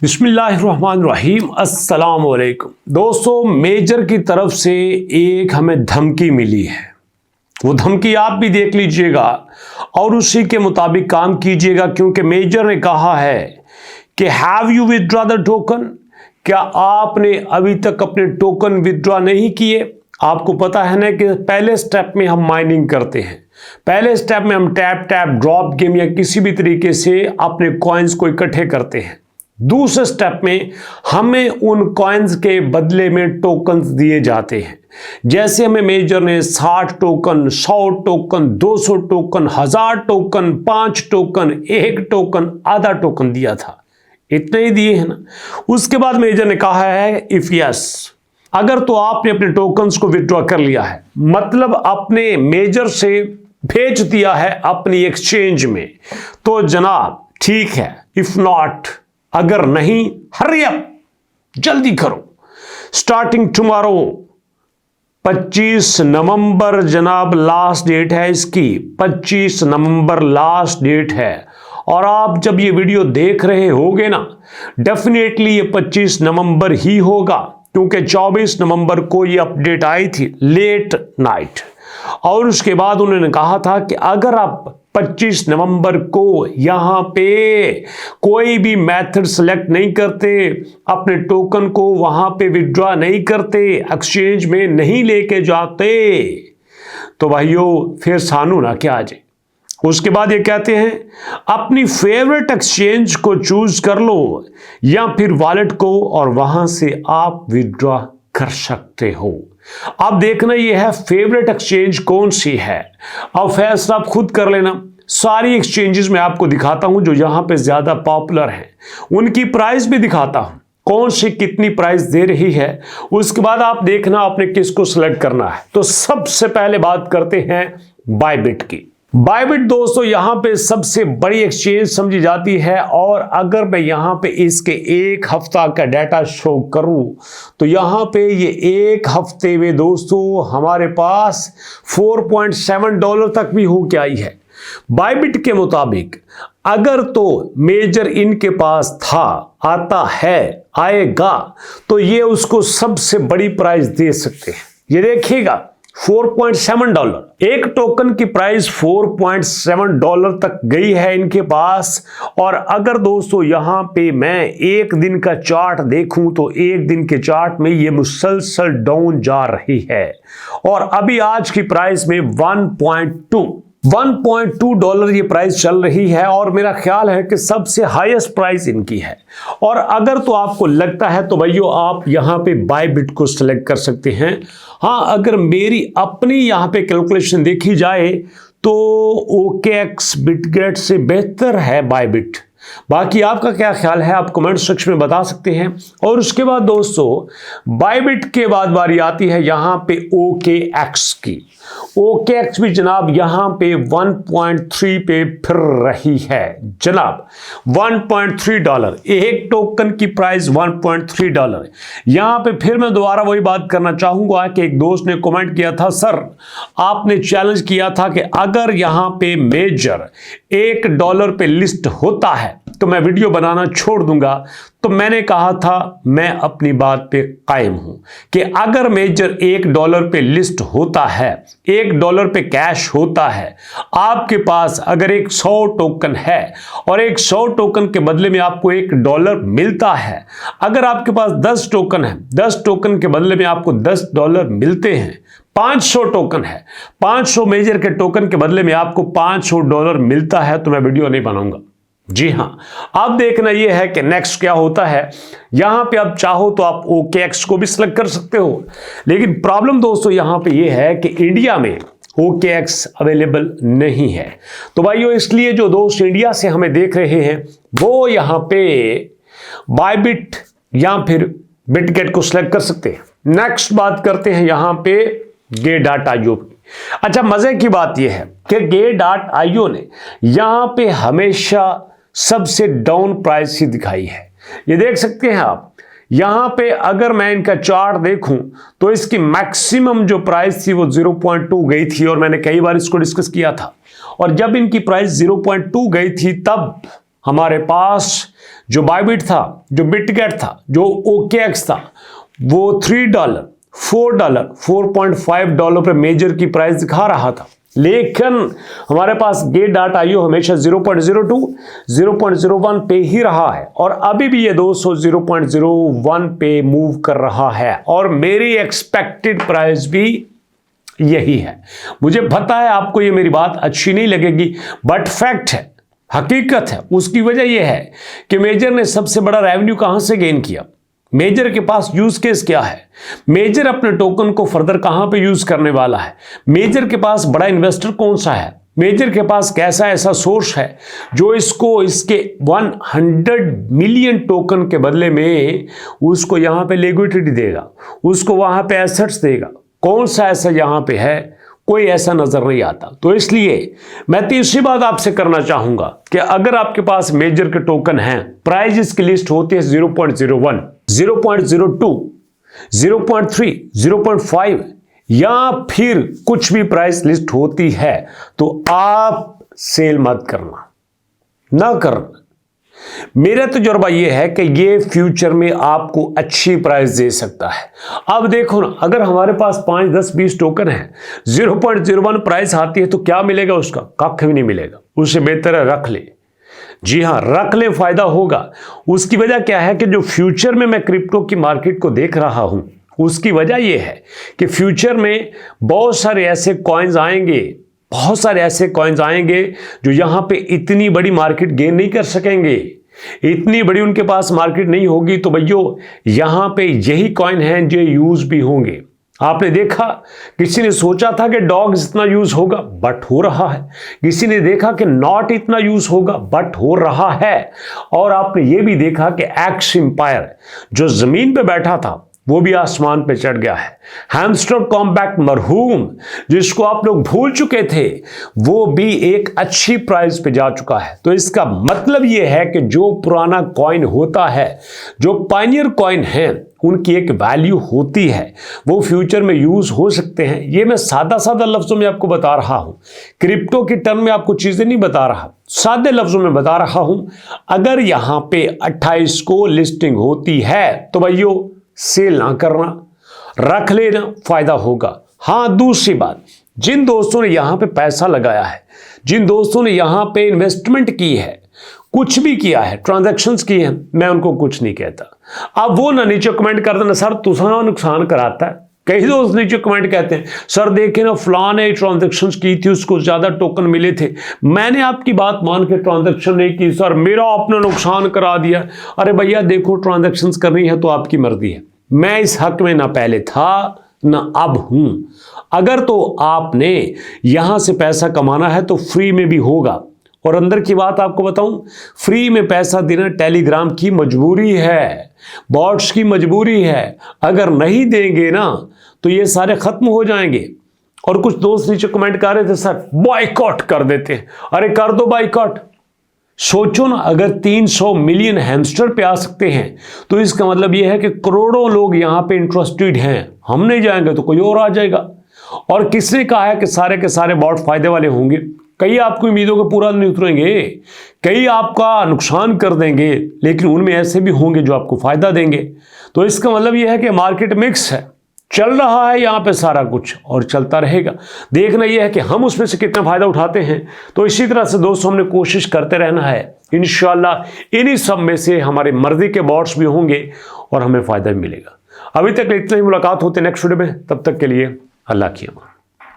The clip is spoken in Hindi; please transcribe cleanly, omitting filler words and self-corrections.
बिस्मिल्लाहिर्रहमानिर्रहीम अस्सलाम वालेकुम। दोस्तों, मेजर की तरफ से एक हमें धमकी मिली है। वो धमकी आप भी देख लीजिएगा और उसी के मुताबिक काम कीजिएगा, क्योंकि मेजर ने कहा है कि have you withdraw the token, क्या आपने अभी तक अपने टोकन विथड्रॉ नहीं किए। आपको पता है ना कि पहले स्टेप में हम माइनिंग करते हैं, पहले स्टेप में हम टैप टैप ड्रॉप गेम या किसी भी तरीके से अपने कॉइन्स को इकट्ठे करते हैं। दूसरे स्टेप में हमें उन कॉइन्स के बदले में टोकन्स दिए जाते हैं। जैसे हमें मेजर ने 60 token, 100 token, 200 token, 1000 token, 5 token, 1 token, आधा टोकन दिया था। इतने ही दिए हैं ना। उसके बाद मेजर ने कहा है इफ यस, अगर तो आपने अपने टोकन्स को विथड्रॉ कर लिया है, मतलब अपने मेजर से भेज दिया है अपनी एक्सचेंज में, तो जनाब ठीक है। इफ नॉट, अगर नहीं, हरी अप, जल्दी करो। स्टार्टिंग टुमारो 25 नवंबर जनाब लास्ट डेट है इसकी। 25 नवंबर लास्ट डेट है। और आप जब ये वीडियो देख रहे होगे ना, डेफिनेटली ये 25 नवंबर ही होगा, क्योंकि 24 नवंबर को ये अपडेट आई थी लेट नाइट। और उसके बाद उन्होंने कहा था कि अगर आप 25 नवंबर को यहां पे कोई भी मेथड सेलेक्ट नहीं करते, अपने टोकन को वहां पे विथड्रॉ नहीं करते, एक्सचेंज में नहीं लेके जाते, तो भाइयों फिर सानू ना क्या आ जाए। उसके बाद ये कहते हैं अपनी फेवरेट एक्सचेंज को चूज कर लो या फिर वॉलेट को, और वहां से आप विथड्रॉ कर सकते हो। अब देखना ये है फेवरेट एक्सचेंज कौन सी है, अब फैसला आप खुद कर लेना। सारी एक्सचेंजेस में आपको दिखाता हूं जो यहां पे ज्यादा पॉपुलर हैं, उनकी प्राइस भी दिखाता हूं, कौन सी कितनी प्राइस दे रही है। उसके बाद आप देखना आपने किसको सिलेक्ट करना है। तो सबसे पहले बात करते हैं बायबिट की। बायबिट दोस्तों यहां पे सबसे बड़ी एक्सचेंज समझी जाती है, और अगर मैं यहां पे इसके एक हफ्ता का डाटा शो करूं तो यहां पे ये एक हफ्ते में दोस्तों हमारे पास $4.7 तक भी होके आई है। बायबिट के मुताबिक अगर तो मेजर इनके पास था, आता है, आएगा, तो ये उसको सबसे बड़ी प्राइस दे सकते हैं। ये देखिएगा $4.7, एक टोकन की प्राइस $4.7 तक गई है इनके पास। और अगर दोस्तों यहां पे मैं एक दिन का चार्ट देखूं तो एक दिन के चार्ट में ये मुसलसल डाउन जा रही है, और अभी आज की प्राइस में $1.2 ये प्राइस चल रही है, और मेरा ख्याल है कि सबसे हाईएस्ट प्राइस इनकी है। और अगर तो आपको लगता है तो भाइयों आप यहां पे बायबिट को सिलेक्ट कर सकते हैं। हाँ, अगर मेरी अपनी यहां पे कैलकुलेशन देखी जाए तो OKX बिटगेट से बेहतर है बायबिट। बाकी आपका क्या ख्याल है आप कमेंट सेक्शन में बता सकते हैं। और उसके बाद दोस्तों बायबिट के बाद बारी आती है यहां पे OKX की। OKX भी जनाब यहां पे 1.3 पे फिर रही है जनाब। $1.3 एक टोकन की प्राइस $1.3। यहां पे फिर मैं दोबारा वही बात करना चाहूंगा कि एक दोस्त ने कमेंट किया था, सर आपने चैलेंज किया था कि अगर यहां पे मेजर $1 पे लिस्ट होता है तो मैं वीडियो बनाना छोड़ दूंगा। तो मैंने कहा था मैं अपनी बात पे कायम हूं कि अगर मेजर $1 पे लिस्ट होता है, $1 पे कैश होता है, आपके पास अगर एक 100 टोकन है और एक 100 टोकन के बदले में आपको $1 मिलता है, अगर आपके पास 10 टोकन है, 10 टोकन के बदले में आपको $10 मिलते हैं, 500 टोकन है, 500 मेजर के टोकन के बदले में आपको $500 मिलता है, तो मैं वीडियो नहीं बनाऊंगा। जी हां, अब देखना यह है कि नेक्स्ट क्या होता है। यहां पे आप चाहो तो आप OKX को भी सिलेक्ट कर सकते हो, लेकिन प्रॉब्लम दोस्तों यहां पे यह है कि इंडिया में OKX अवेलेबल नहीं है। तो भाइयों इसलिए जो दोस्त इंडिया से हमें देख रहे हैं वो यहां पे बायबिट या फिर बिटगेट को सिलेक्ट कर सकते हैं। नेक्स्ट बात करते हैं यहां पे Get.io की। अच्छा, मजे की बात यह है कि Get.io ने यहां पे हमेशा सबसे डाउन प्राइस ही दिखाई है। ये देख सकते हैं आप यहां पे, अगर मैं इनका चार्ट देखूं तो इसकी मैक्सिमम जो प्राइस थी वो 0.2 गई थी, और मैंने कई बार इसको डिस्कस किया था। और जब इनकी प्राइस 0.2 गई थी तब हमारे पास जो बायबिट था, जो बिटगेट था, जो OKX था, वो $3, $4, $4.5 पे मेजर की प्राइस दिखा रहा था। लेकिन हमारे पास Gate.io हमेशा 0.02, 0.01 पे ही रहा है और अभी भी ये दोस्तों 0.01 पे मूव कर रहा है और मेरी एक्सपेक्टेड प्राइस भी यही है। मुझे पता है आपको ये मेरी बात अच्छी नहीं लगेगी, बट फैक्ट है, हकीकत है। उसकी वजह यह है कि मेजर ने सबसे बड़ा रेवेन्यू कहां से गेन किया, मेजर के पास यूज केस क्या है, मेजर अपने टोकन को फर्दर कहां पे यूज करने वाला है, मेजर के पास बड़ा इन्वेस्टर कौन सा है, मेजर के पास कैसा ऐसा सोर्स है जो इसको इसके 100 मिलियन टोकन के बदले में उसको यहां पे लिक्विडिटी देगा, उसको वहां पे एसेट्स देगा। कौन सा ऐसा यहां पे है, कोई ऐसा नजर नहीं आता। तो इसलिए मैं तीसरी बात आपसे करना चाहूंगा कि अगर आपके पास मेजर के टोकन हैं, प्राइस इसकी लिस्ट होती है 0.01, 0.02, 0.3, 0.5 या फिर कुछ भी प्राइस लिस्ट होती है तो आप सेल मत करना, ना करना। मेरा तजुर्बा यह है कि ये फ्यूचर में आपको अच्छी प्राइस दे सकता है। अब देखो ना, अगर हमारे पास 5, 10, 20 टोकन है, 0.01 प्राइस आती है तो क्या मिलेगा उसका? कख भी नहीं मिलेगा। उससे बेहतर है रख ले। जी हां, रख ले, फायदा होगा। उसकी वजह क्या है कि जो फ्यूचर में मैं क्रिप्टो की मार्केट को देख रहा हूं, उसकी वजह यह है कि फ्यूचर में बहुत सारे ऐसे कॉइन्स आएंगे, बहुत सारे ऐसे कॉइन्स आएंगे जो यहां पे इतनी बड़ी मार्केट गेन नहीं कर सकेंगे, इतनी बड़ी उनके पास मार्केट नहीं होगी। तो भैया यहां पे यही कॉइन हैं जो यूज भी होंगे। आपने देखा, किसी ने सोचा था कि डॉग्स इतना यूज होगा, बट हो रहा है। किसी ने देखा कि नॉट इतना यूज होगा, बट हो रहा है। और आपने ये भी देखा कि एक्स एम्पायर जो जमीन पे बैठा था वो भी आसमान पे चढ़ गया है। हैमस्टर कॉम्पैक्ट मरहूम जिसको आप लोग भूल चुके थे, वो भी एक अच्छी प्राइस पे जा चुका है। तो इसका मतलब ये है कि जो पुराना कॉइन होता है, जो पायनियर कॉइन है, उनकी एक वैल्यू होती है, वो फ्यूचर में यूज हो सकते हैं। ये मैं सादा सादा लफ्जों में आपको बता रहा हूं, क्रिप्टो की टर्म में आपको चीजें नहीं बता रहा, सादे लफ्जों में बता रहा हूं। अगर यहां पे 28 को लिस्टिंग होती है तो भाइयों सेल ना करना, रख लेना, फायदा होगा। हां, दूसरी बात, जिन दोस्तों ने यहां पे पैसा लगाया है, जिन दोस्तों ने यहां पे इन्वेस्टमेंट की है, कुछ भी किया है, ट्रांजैक्शंस की है, मैं उनको कुछ नहीं कहता। अब वो ना नीचे कमेंट कर देना सर तुसा नुकसान कराता है। कई दोस्त नीचे कमेंट कहते हैं सर देखे ना फलां ने ट्रांजैक्शंस की थी, उसको ज्यादा टोकन मिले थे, मैंने आपकी बात मान के ट्रांजैक्शन नहीं की सर, मेरा आपने नुकसान करा दिया। अरे भैया देखो, ट्रांजैक्शंस करनी है तो आपकी मर्जी है। मैं इस हक में ना पहले था ना अब हूं। अगर तो आपने यहां से पैसा कमाना है तो फ्री में भी होगा। और अंदर की बात आपको बताऊं, फ्री में पैसा देना टेलीग्राम की मजबूरी है, बॉट्स की मजबूरी है। अगर नहीं देंगे ना तो ये सारे खत्म हो जाएंगे। और कुछ दोस्त नीचे कमेंट कर रहे थे सर बॉयकॉट कर देते हैं। अरे कर दो बॉयकॉट। सोचो ना, अगर 300 मिलियन हैमस्टर पे आ सकते हैं तो इसका मतलब यह है कि करोड़ों लोग यहां पे इंटरेस्टेड हैं। हम नहीं जाएंगे तो कोई और आ जाएगा। और किसने कहा है कि सारे के सारे बॉट फायदे वाले होंगे? कई आपकी उम्मीदों को पूरा नहीं उतरेंगे, कई आपका नुकसान कर देंगे, लेकिन उनमें ऐसे भी होंगे जो आपको फायदा देंगे। तो इसका मतलब यह है कि मार्केट मिक्स है, चल रहा है यहाँ पे सारा कुछ और चलता रहेगा। देखना यह है कि हम उसमें से कितना फायदा उठाते हैं। तो इसी तरह से दोस्तों हमने कोशिश करते रहना है। इंशाल्लाह इन्हीं सब में से हमारे मर्जी के बॉट्स भी होंगे और हमें फायदा भी मिलेगा। अभी तक इतना ही, मुलाकात होते नेक्स्ट वीडियो में, तब तक के लिए अल्लाह की अमान।